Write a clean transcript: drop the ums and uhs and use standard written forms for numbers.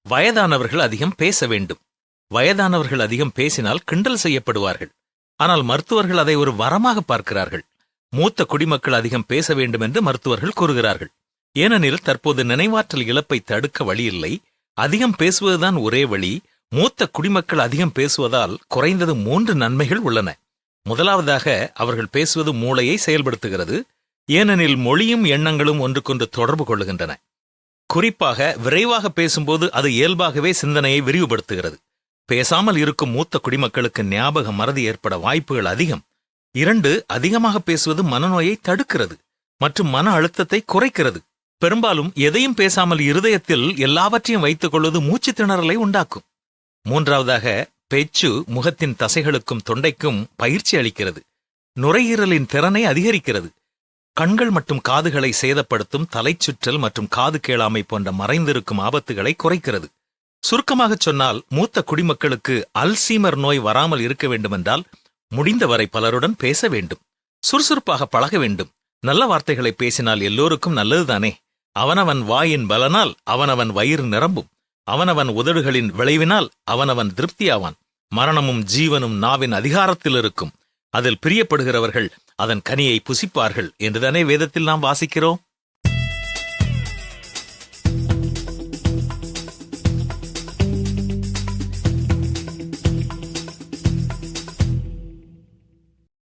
வயதானவர்கள் அதிகம் பேச வேண்டும். வயதானவர்கள் அதிகம் பேசினால் கிண்டல் செய்யப்படுவார்கள். ஆனால் மருத்துவர்கள் அதை ஒரு வரமாக பார்க்கிறார்கள். மூத்த குடிமக்கள் அதிகம் பேச வேண்டும் என்று மருத்துவர்கள் கூறுகிறார்கள். ஏனெனில் தற்போது நினைவாற்றல் இழப்பை தடுக்க வழியில்லை. அதிகம் பேசுவதுதான் ஒரே வழி. மூத்த குடிமக்கள் அதிகம் பேசுவதால் குறைந்தது 3 நன்மைகள் உள்ளன. முதலாவதாக, அவர்கள் பேசுவது மூளையை செயல்படுத்துகிறது. ஏனெனில் மொழியும் எண்ணங்களும் ஒன்றுக்கொன்று தொடர்பு கொள்ளுகின்றன. குறிப்பாக விரைவாக பேசும்போது அது இயல்பாகவே சிந்தனையை விரிவுபடுத்துகிறது. பேசாமல் இருக்கும் மூத்த குடிமக்களுக்கு ஞாபக மறதி ஏற்பட வாய்ப்புகள் அதிகம். 2, அதிகமாக பேசுவது மனநோயை தடுக்கிறது மற்றும் மன அழுத்தத்தை குறைக்கிறது. பெரும்பாலும் எதையும் பேசாமல் இருதயத்தில் எல்லாவற்றையும் வைத்துக் கொள்வது மூச்சு திணறலை உண்டாக்கும். 3ஆவதாக, பேச்சு முகத்தின் தசைகளுக்கும் தொண்டைக்கும் பயிற்சி அளிக்கிறது. நுரையீரலின் திறனை அதிகரிக்கிறது. கண்கள் மற்றும் காதுகளை சேதப்படுத்தும் தலைச்சுற்றல் மற்றும் காது கேளாமை போன்ற மறைந்திருக்கும் ஆபத்துகளை குறைக்கிறது. சுருக்கமாகச் சொன்னால், மூத்த குடிமக்களுக்கு அல்சீமர் நோய் வராமல் இருக்க வேண்டுமென்றால் முடிந்தவரை பலருடன் பேச வேண்டும். சுறுசுறுப்பாக பழக வேண்டும். நல்ல வார்த்தைகளை பேசினால் எல்லோருக்கும் நல்லதுதானே. அவனவன் வாயின் பலனால் அவனவன் வயிறு நிரம்பும். அவனவன் உதடுகளின் விளைவினால் அவனவன் திருப்தியாவான். மரணமும் ஜீவனும் நாவின் அதிகாரத்தில் இருக்கும். அதில் பிரியப்படுகிறவர்கள் அதன் கனியை புசிப்பார்கள் என்றுதானே வேதத்தில் நாம் வாசிக்கிறோம்.